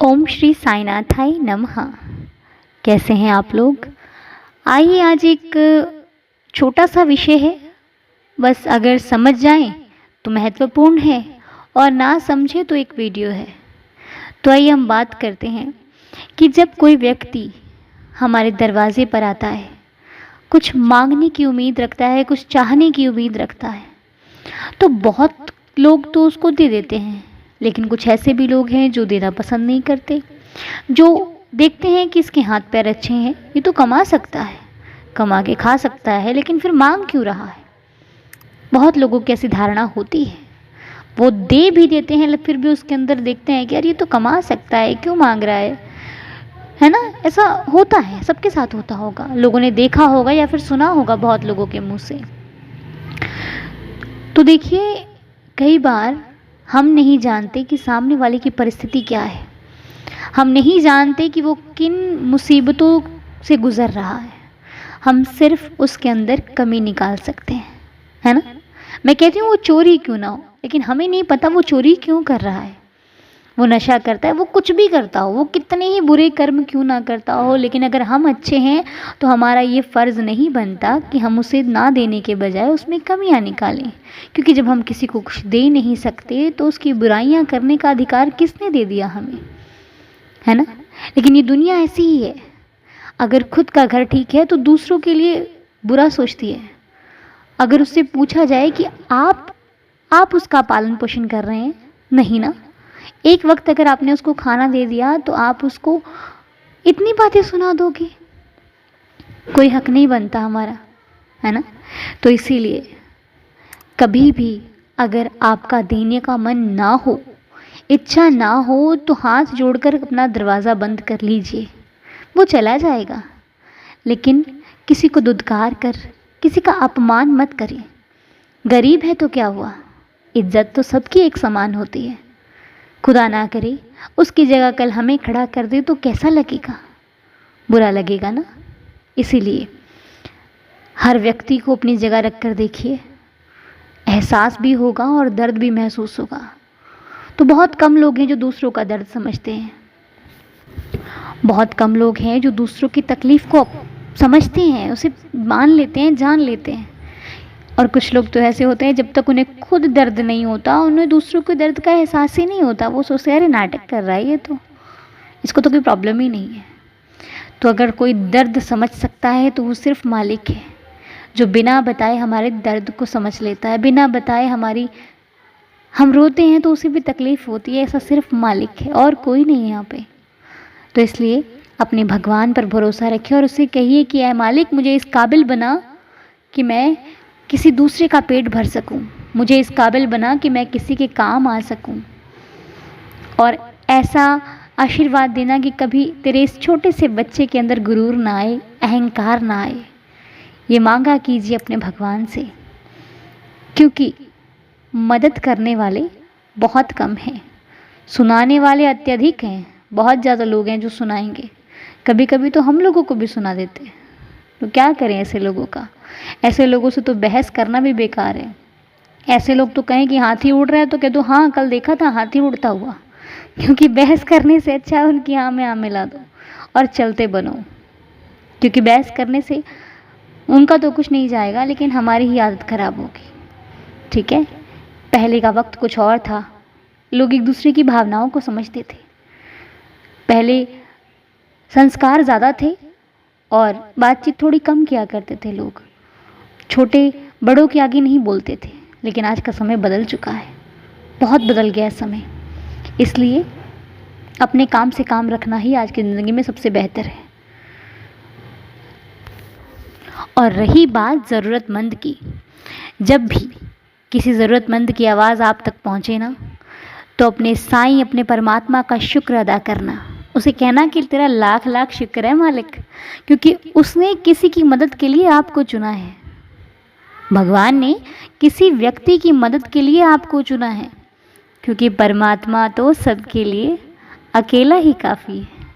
ओम श्री साईनाथाय नमः। कैसे हैं आप लोग? आइए, आज एक छोटा सा विषय है, बस अगर समझ जाएं तो महत्वपूर्ण है और ना समझे तो एक वीडियो है। तो आइए हम बात करते हैं कि जब कोई व्यक्ति हमारे दरवाजे पर आता है, कुछ मांगने की उम्मीद रखता है, कुछ चाहने की उम्मीद रखता है, तो बहुत लोग तो उसको दे देते हैं, लेकिन कुछ ऐसे भी लोग हैं जो देना पसंद नहीं करते, जो देखते हैं कि इसके हाथ पैर अच्छे हैं, ये तो कमा सकता है, कमा के खा सकता है, लेकिन फिर मांग क्यों रहा है। बहुत लोगों की ऐसी धारणा होती है, वो दे भी देते हैं, फिर भी उसके अंदर देखते हैं कि यार ये तो कमा सकता है, क्यों मांग रहा है ना। ऐसा होता है, सबके साथ होता होगा, लोगों ने देखा होगा या फिर सुना होगा बहुत लोगों के मुंह से। तो देखिए, कई बार हम नहीं जानते कि सामने वाले की परिस्थिति क्या है, हम नहीं जानते कि वो किन मुसीबतों से गुज़र रहा है। हम सिर्फ उसके अंदर कमी निकाल सकते हैं, है ना। मैं कहती हूँ वो चोरी क्यों ना हो, लेकिन हमें नहीं पता वो चोरी क्यों कर रहा है। वो नशा करता है, वो कुछ भी करता हो, वो कितने ही बुरे कर्म क्यों ना करता हो, लेकिन अगर हम अच्छे हैं तो हमारा ये फ़र्ज़ नहीं बनता कि हम उसे ना देने के बजाय उसमें कमियां निकालें। क्योंकि जब हम किसी को कुछ दे नहीं सकते तो उसकी बुराइयां करने का अधिकार किसने दे दिया हमें, है ना। लेकिन ये दुनिया ऐसी ही है, अगर खुद का घर ठीक है तो दूसरों के लिए बुरा सोचती है। अगर उससे पूछा जाए कि आप उसका पालन पोषण कर रहे हैं, नहीं ना। एक वक्त अगर आपने उसको खाना दे दिया तो आप उसको इतनी बातें सुना दोगे, कोई हक नहीं बनता हमारा, है ना। तो इसीलिए कभी भी अगर आपका देने का मन ना हो, इच्छा ना हो, तो हाथ जोड़कर अपना दरवाज़ा बंद कर लीजिए, वो चला जाएगा। लेकिन किसी को दुत्कार कर किसी का अपमान मत करिए। गरीब है तो क्या हुआ, इज्जत तो सबकी एक समान होती है। खुदा ना करे उसकी जगह कल हमें खड़ा कर दे तो कैसा लगेगा, बुरा लगेगा ना। इसीलिए हर व्यक्ति को अपनी जगह रख कर देखिए, एहसास भी होगा और दर्द भी महसूस होगा। तो बहुत कम लोग हैं जो दूसरों का दर्द समझते हैं, बहुत कम लोग हैं जो दूसरों की तकलीफ़ को समझते हैं, उसे मान लेते हैं, जान लेते हैं। और कुछ लोग तो ऐसे होते हैं, जब तक उन्हें खुद दर्द नहीं होता, उन्हें दूसरों के दर्द का एहसास ही नहीं होता। वो सोचते हैं अरे नाटक कर रहा है ये तो, इसको तो कोई प्रॉब्लम ही नहीं है। तो अगर कोई दर्द समझ सकता है तो वो सिर्फ मालिक है, जो बिना बताए हमारे दर्द को समझ लेता है। बिना बताए हम रोते हैं तो उसे भी तकलीफ़ होती है, ऐसा सिर्फ मालिक है और कोई नहीं है यहाँ पे। तो इसलिए अपने भगवान पर भरोसा रखिए और उससे कहिए कि ऐ मालिक, मुझे इस काबिल बना कि मैं किसी दूसरे का पेट भर सकूं, मुझे इस काबिल बना कि मैं किसी के काम आ सकूं। और ऐसा आशीर्वाद देना कि कभी तेरे इस छोटे से बच्चे के अंदर गुरूर ना आए, अहंकार ना आए। ये मांगा कीजिए अपने भगवान से, क्योंकि मदद करने वाले बहुत कम हैं, सुनाने वाले अत्यधिक हैं। बहुत ज़्यादा लोग हैं जो सुनाएंगे, कभी कभी तो हम लोगों को भी सुना देते हैं। तो क्या करें ऐसे लोगों का, ऐसे लोगों से तो बहस करना भी बेकार है। ऐसे लोग तो कहें कि हाथी उड़ रहा है तो कह दो हाँ कल देखा था हाथी उड़ता हुआ, क्योंकि बहस करने से अच्छा है उनकी हाँ में हाँ मिला दो और चलते बनो। क्योंकि बहस करने से उनका तो कुछ नहीं जाएगा, लेकिन हमारी ही आदत खराब होगी। ठीक है, पहले का वक्त कुछ और था, लोग एक दूसरे की भावनाओं को समझते थे। पहले संस्कार ज़्यादा थे और बातचीत थोड़ी कम किया करते थे लोग, छोटे बड़ों के आगे नहीं बोलते थे। लेकिन आज का समय बदल चुका है, बहुत बदल गया है समय। इसलिए अपने काम से काम रखना ही आज की ज़िंदगी में सबसे बेहतर है। और रही बात ज़रूरतमंद की, जब भी किसी ज़रूरतमंद की आवाज़ आप तक पहुँचे ना, तो अपने साईं, अपने परमात्मा का शुक्र अदा करना, उसे कहना कि तेरा लाख लाख शुक्र है मालिक, क्योंकि उसने किसी की मदद के लिए आपको चुना है। भगवान ने किसी व्यक्ति की मदद के लिए आपको चुना है, क्योंकि परमात्मा तो सबके लिए अकेला ही काफ़ी है,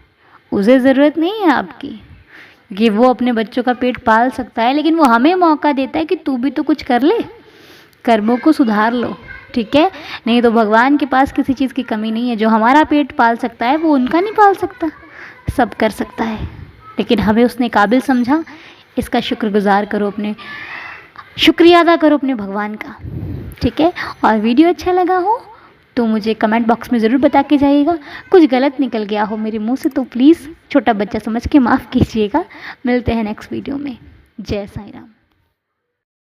उसे ज़रूरत नहीं है आपकी। क्योंकि वो अपने बच्चों का पेट पाल सकता है, लेकिन वो हमें मौका देता है कि तू भी तो कुछ कर ले, कर्मों को सुधार लो, ठीक है। नहीं तो भगवान के पास किसी चीज़ की कमी नहीं है। जो हमारा पेट पाल सकता है वो उनका नहीं पाल सकता, सब कर सकता है, लेकिन हमें उसने काबिल समझा। इसका शुक्रगुजार करो, अपने शुक्रिया अदा करो अपने भगवान का, ठीक है। और वीडियो अच्छा लगा हो तो मुझे कमेंट बॉक्स में ज़रूर बता के जाइएगा। कुछ गलत निकल गया हो मेरे मुंह से तो प्लीज़ छोटा बच्चा समझ के माफ़ कीजिएगा। मिलते हैं नेक्स्ट वीडियो में। जय साईं राम।